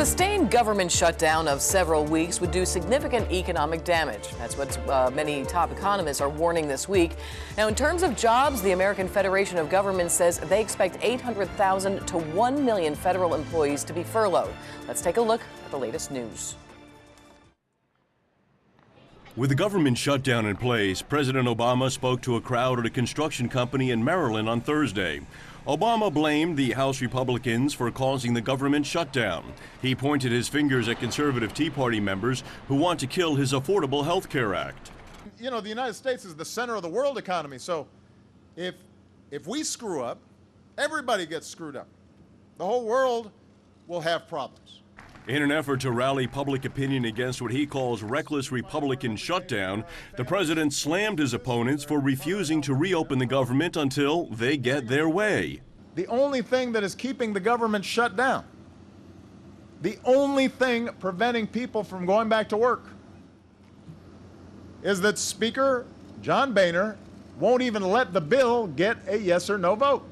sustained government shutdown of several weeks would do significant economic damage. That's what many top economists are warning this week. Now, in terms of jobs, the American Federation of Governments says they expect 800,000 to 1 million federal employees to be furloughed. Let's take a look at the latest news. With the government shutdown in place, President Obama spoke to a crowd at a construction company in Maryland on Thursday. Obama blamed the House Republicans for causing the government shutdown. He pointed his fingers at conservative Tea Party members who want to kill his Affordable Health Care Act. You know, the United States is the center of the world economy, so if we screw up, everybody gets screwed up. The whole world will have problems. In an effort to rally public opinion against what he calls reckless Republican shutdown, the president slammed his opponents for refusing to reopen the government until they get their way. The only thing that is keeping the government shut down, the only thing preventing people from going back to work, is that Speaker John Boehner won't even let the bill get a yes or no vote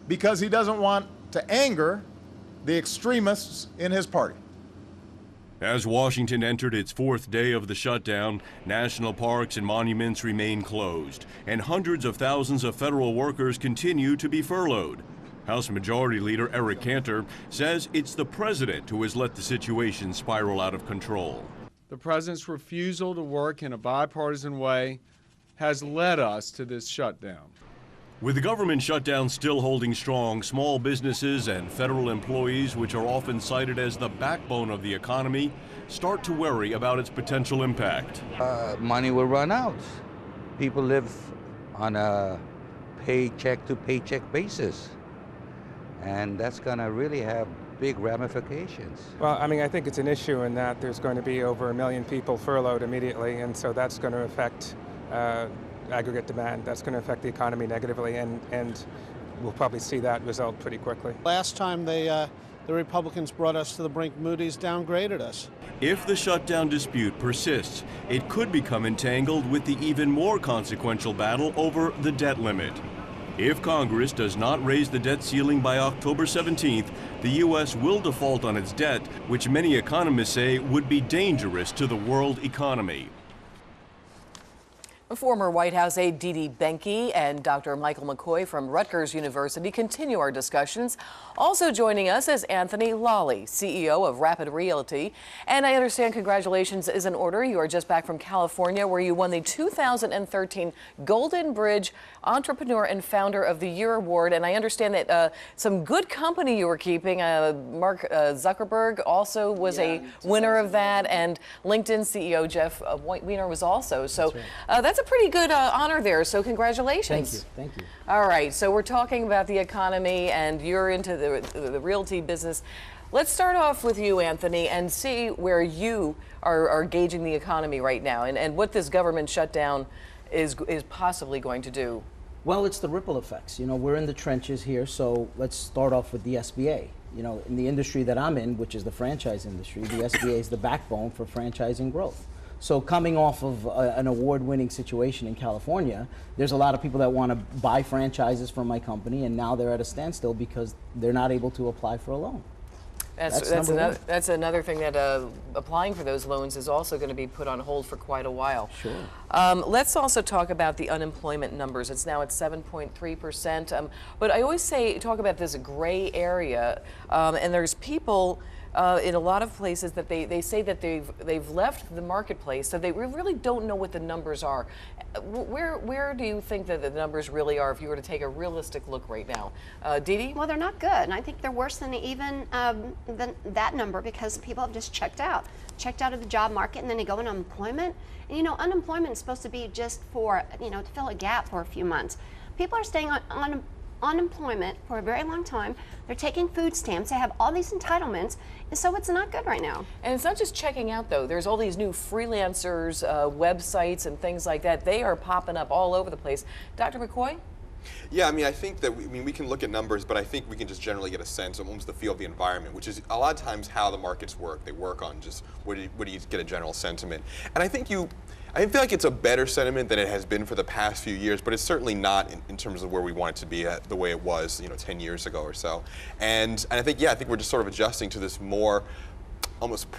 because he doesn't want to anger the extremists in his party. As Washington entered its fourth day of the shutdown, national parks and monuments remain closed, and hundreds of thousands of federal workers continue to be furloughed. House Majority Leader Eric Cantor says it's the president who has let the situation spiral out of control. The president's refusal to work in a bipartisan way has led us to this shutdown. With the government shutdown still holding strong, small businesses and federal employees, which are often cited as the backbone of the economy, start to worry about its potential impact. Money will run out. People live on a paycheck to paycheck basis, and that's going to really have big ramifications. Well, I mean, I think it's an issue in that there's going to be over 1 million people furloughed immediately, and so that's going to affect aggregate demand. That's going to affect the economy negatively, and we'll probably see that result pretty quickly. Last time the Republicans brought us to the brink, Moody's downgraded us. If the shutdown dispute persists, it could become entangled with the even more consequential battle over the debt limit. If Congress does not raise the debt ceiling by October 17th, the U.S. will default on its debt, which many economists say would be dangerous to the world economy. Former White House aide Dee Dee Benke and Dr. Michael McCoy from Rutgers University continue our discussions. Also joining us is Anthony Lawley, CEO of Rapid Realty. And I understand congratulations is in order. You are just back from California, where you won the 2013 Golden Bridge Entrepreneur and Founder of the Year Award. And I understand that some good company you were keeping, Mark Zuckerberg also was a winner of that, and LinkedIn CEO Jeff Weiner was also. So that's a pretty good honor there, so congratulations. Thank you. All right, so we're talking about the economy, and you're into the realty business. Let's start off with you, Anthony, and see where you are gauging the economy right now, and what this government shutdown is possibly going to do. Well, it's the ripple effects. You know, we're in the trenches here, so let's start off with the SBA. You know, in the industry that I'm in, which is the franchise industry, the SBA is the backbone for franchising growth. So coming off of an award-winning situation in California, there's a lot of people that want to buy franchises from my company, and now they're at a standstill because they're not able to apply for a loan. That's another thing that applying for those loans is also going to be put on hold for quite a while. Sure. Let's also talk about the unemployment numbers. It's now at 7.3%. But I always talk about this gray area, and there's people in a lot of places that they say that they've left the marketplace, so they really don't know what the numbers are. Where do you think that the numbers really are if you were to take a realistic look right now? Dee Dee? Well, they're not good, and I think they're worse than even than that number, because people have just checked out of the job market, and then they go into unemployment. And you know, unemployment is supposed to be just for, you know, to fill a gap for a few months. People are staying on unemployment for a very long time. They're taking food stamps. They have all these entitlements, and so it's not good right now. And it's not just checking out, though. There's all these new freelancers, websites, and things like that. They are popping up all over the place. Dr. McCoy? Yeah, I mean, I think that we can look at numbers, but I think we can just generally get a sense of almost the feel of the environment, which is a lot of times how the markets work. They work on just what do you get a general sentiment. And I think I feel like it's a better sentiment than it has been for the past few years, but it's certainly not in terms of where we want it to be at the way it was, 10 years ago or so. And I think, I think we're just sort of adjusting to this more almost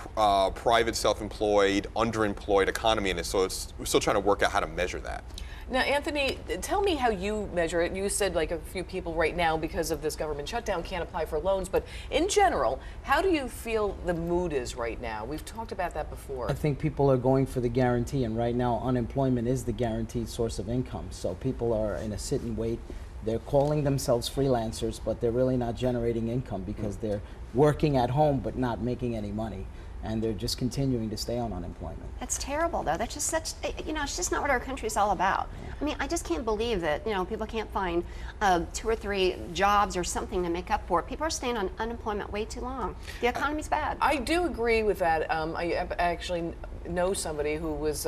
private, self-employed, underemployed economy, and so we're still trying to work out how to measure that. Now, Anthony, tell me how you measure it. You said like a few people right now, because of this government shutdown, can't apply for loans. But in general, how do you feel the mood is right now? We've talked about that before. I think people are going for the guarantee, and right now unemployment is the guaranteed source of income. So people are in a sit and wait. They're calling themselves freelancers, but they're really not generating income because they're working at home but not making any money. And they're just continuing to stay on unemployment. That's terrible, though. That's just such, it's just not what our country's all about. I mean, I just can't believe that, people can't find 2 or 3 jobs or something to make up for it. People are staying on unemployment way too long. The economy's bad. I do agree with that. I actually know somebody who was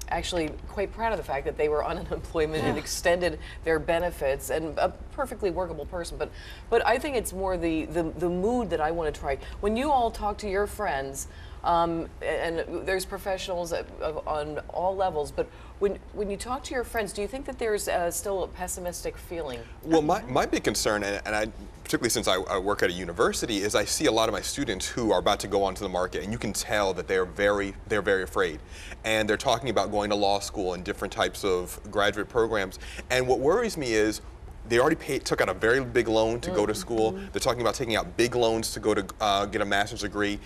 actually quite proud of the fact that they were on unemployment and extended their benefits, and a perfectly workable person. But I think it's more the mood that I want to try. When you all talk to your friends, and there's professionals on all levels, but when you talk to your friends, do you think that there's still a pessimistic feeling? Well, my big concern, and I, particularly since I work at a university, is I see a lot of my students who are about to go onto the market, and you can tell that they're very afraid. And they're talking about going to law school and different types of graduate programs. And what worries me is they already took out a very big loan to go to school. They're talking about taking out big loans to go to get a master's degree,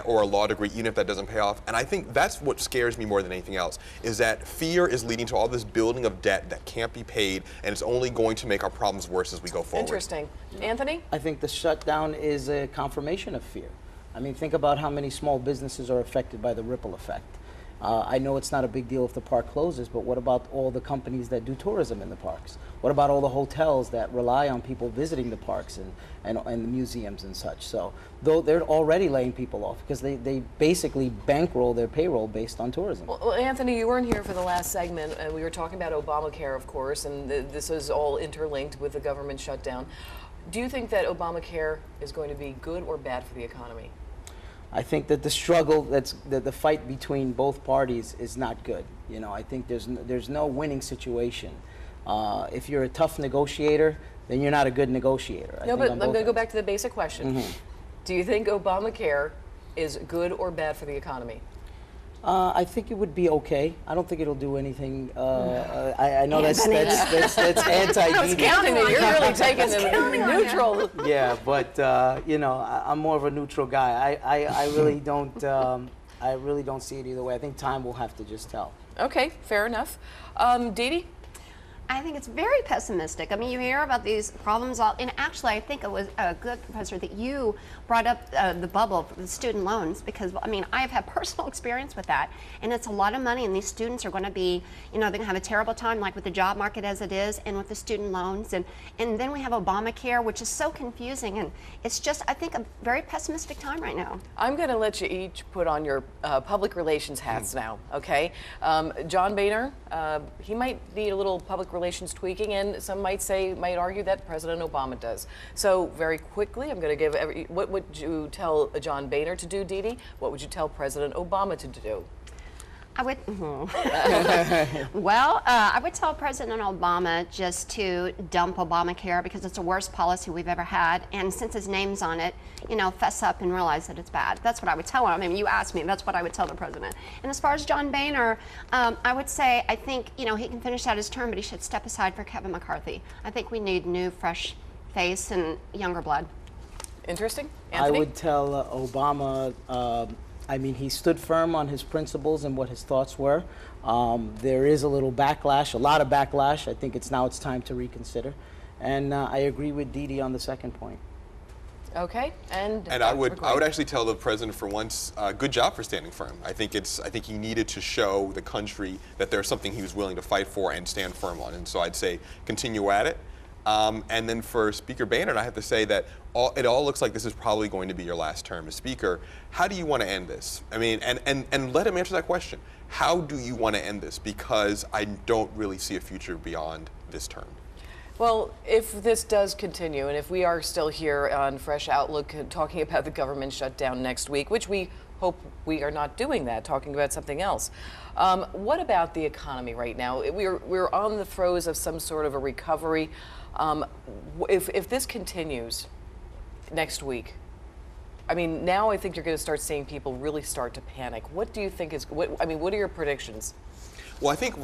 or a law degree, even if that doesn't pay off. And I think that's what scares me more than anything else, is that fear is leading to all this building of debt that can't be paid, and it's only going to make our problems worse as we go forward. Interesting. Anthony? I think the shutdown is a confirmation of fear. I mean, think about how many small businesses are affected by the ripple effect. I know it's not a big deal if the park closes, but what about all the companies that do tourism in the parks? What about all the hotels that rely on people visiting the parks and the museums and such? So, though they're already laying people off because they basically bankroll their payroll based on tourism. Well, Anthony, you weren't here for the last segment, and we were talking about Obamacare, of course, and this is all interlinked with the government shutdown. Do you think that Obamacare is going to be good or bad for the economy? I think that the struggle, the fight between both parties is not good. I think there's no winning situation. If you're a tough negotiator, then you're not a good negotiator. No, but I'm going to go back to the basic question. Do you think Obamacare is good or bad for the economy? I think it would be okay. I don't think it'll do anything. I know that's anti-DD. I was counting it. You're really taking the neutral. Yeah, but I'm more of a neutral guy. I really don't. I really don't see it either way. I think time will have to just tell. Okay, fair enough. Dee Dee? I think it's very pessimistic. I mean, you hear about these problems and actually I think it was good, Professor, that you brought up the bubble for the student loans, because, I mean, I've had personal experience with that, and it's a lot of money, and these students are going to be, they're going to have a terrible time, like with the job market as it is, and with the student loans, and then we have Obamacare, which is so confusing, and it's just, I think, a very pessimistic time right now. I'm going to let you each put on your public relations hats now, okay? John Boehner, he might need a little public relations tweaking, and some might argue that President Obama does. So very quickly, I'm going to give what would you tell John Boehner to do, Dee Dee? What would you tell President Obama to do? I would, well, I would tell President Obama just to dump Obamacare because it's the worst policy we've ever had. And since his name's on it, fess up and realize that it's bad. That's what I would tell him. I mean, you asked me, that's what I would tell the president. And as far as John Boehner, I would say, I think, he can finish out his term, but he should step aside for Kevin McCarthy. I think we need new, fresh face and younger blood. Interesting. Anthony? I would tell Obama, I mean, he stood firm on his principles and what his thoughts were. There is a little backlash, a lot of backlash. I think it's time to reconsider. And I agree with Dee Dee on the second point. Okay, and I would actually tell the president for once, good job for standing firm. I think he needed to show the country that there's something he was willing to fight for and stand firm on. And so I'd say continue at it. And then for Speaker Boehner, I have to say that it all looks like this is probably going to be your last term as Speaker. How do you want to end this? I mean, and let him answer that question. How do you want to end this? Because I don't really see a future beyond this term. Well, if this does continue, and if we are still here on Fresh Outlook talking about the government shutdown next week, which we hope we are not doing that, talking about something else. What about the economy right now? We're on the throes of some sort of a recovery. If this continues next week, I mean, now I think you're going to start seeing people really start to panic. What do you think is, what are your predictions? Well, I think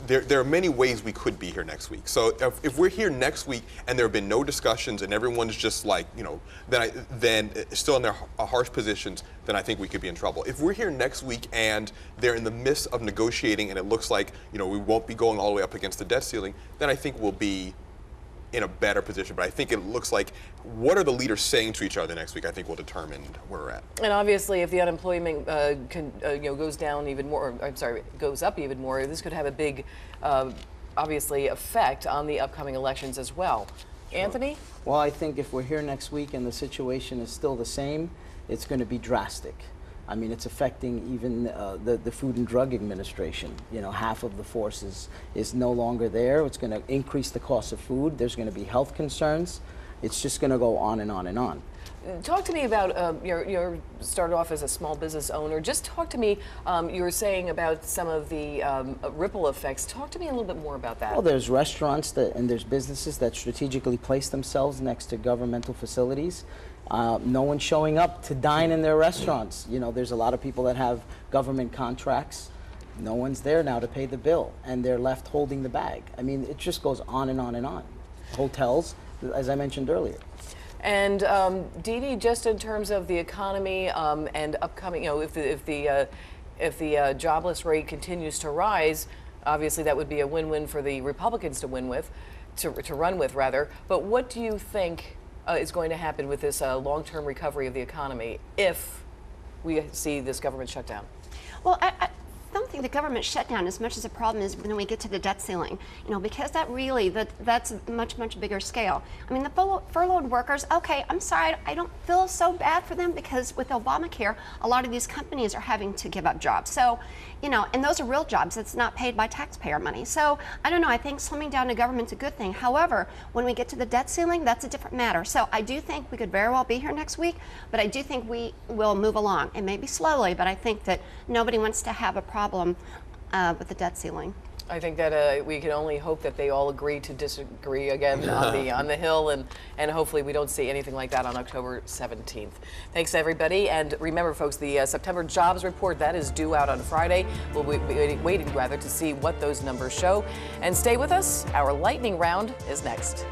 there are many ways we could be here next week. So if we're here next week and there have been no discussions and everyone's just like, then still in their harsh positions, then I think we could be in trouble. If we're here next week and they're in the midst of negotiating and it looks like, we won't be going all the way up against the debt ceiling, then I think we'll be in a better position. But I think it looks like what are the leaders saying to each other next week, I think will determine where we're at. And obviously if the unemployment goes down even more, goes up even more, this could have a big, obviously, effect on the upcoming elections as well. Sure. Anthony? Well, I think if we're here next week and the situation is still the same, it's going to be drastic. I mean, it's affecting even the Food and Drug Administration. Half of the force is no longer there. It's going to increase the cost of food. There's going to be health concerns. It's just going to go on and on and on. Talk to me about your started off as a small business owner. Just talk to me. You were saying about some of the ripple effects. Talk to me a little bit more about that. Well, there's restaurants and there's businesses that strategically place themselves next to governmental facilities. No one's showing up to dine in their restaurants. There's a lot of people that have government contracts. No one's there now to pay the bill, and they're left holding the bag. I mean, it just goes on and on and on. Hotels, as I mentioned earlier. And Dee Dee, just in terms of the economy and upcoming, if the jobless rate continues to rise, obviously that would be a win-win for the Republicans to win with, to run with rather. But what do you think is going to happen with this long-term recovery of the economy if we see this government shutdown? Well, I don't think the government shutdown as much as a problem is when we get to the debt ceiling, because that's a much bigger scale. I mean, the furloughed workers, okay, I'm sorry, I don't feel so bad for them because with Obamacare, a lot of these companies are having to give up jobs. So, and those are real jobs. It's not paid by taxpayer money. So I don't know, I think slimming down the government's a good thing. However, when we get to the debt ceiling, that's a different matter. So I do think we could very well be here next week, but I do think we will move along, and maybe slowly, but I think that nobody wants to have a problem with the debt ceiling. I think that we can only hope that they all agree to disagree again on the Hill, and hopefully we don't see anything like that on October 17th. Thanks, everybody. And remember, folks, the September jobs report, that is due out on Friday. We'll be waiting to see what those numbers show. And stay with us. Our lightning round is next.